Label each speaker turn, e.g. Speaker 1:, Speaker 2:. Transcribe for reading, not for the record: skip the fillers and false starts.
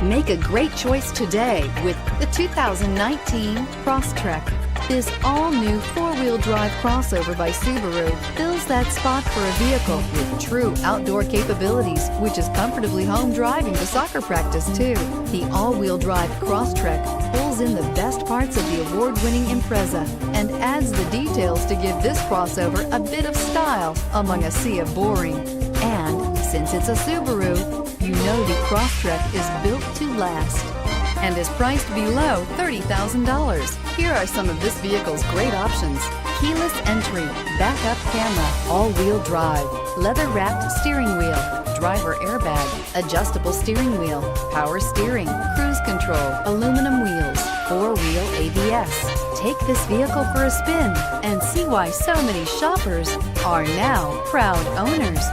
Speaker 1: Make a great choice today with the 2019 Crosstrek. This all-new four-wheel drive crossover by Subaru fills that spot for a vehicle with true outdoor capabilities, which is comfortably home driving to soccer practice too. The all-wheel drive Crosstrek pulls in the best parts of the award-winning Impreza and adds the details to give this crossover a bit of style among a sea of boring. And since it's a Subaru, you know the Crosstrek is built to last and is priced below $30,000. Here are some of this vehicle's great options: keyless entry, backup camera, all-wheel drive, leather-wrapped steering wheel, driver airbag, adjustable steering wheel, power steering, cruise control, aluminum wheels, four-wheel ABS. Take this vehicle for a spin and see why so many shoppers are now proud owners.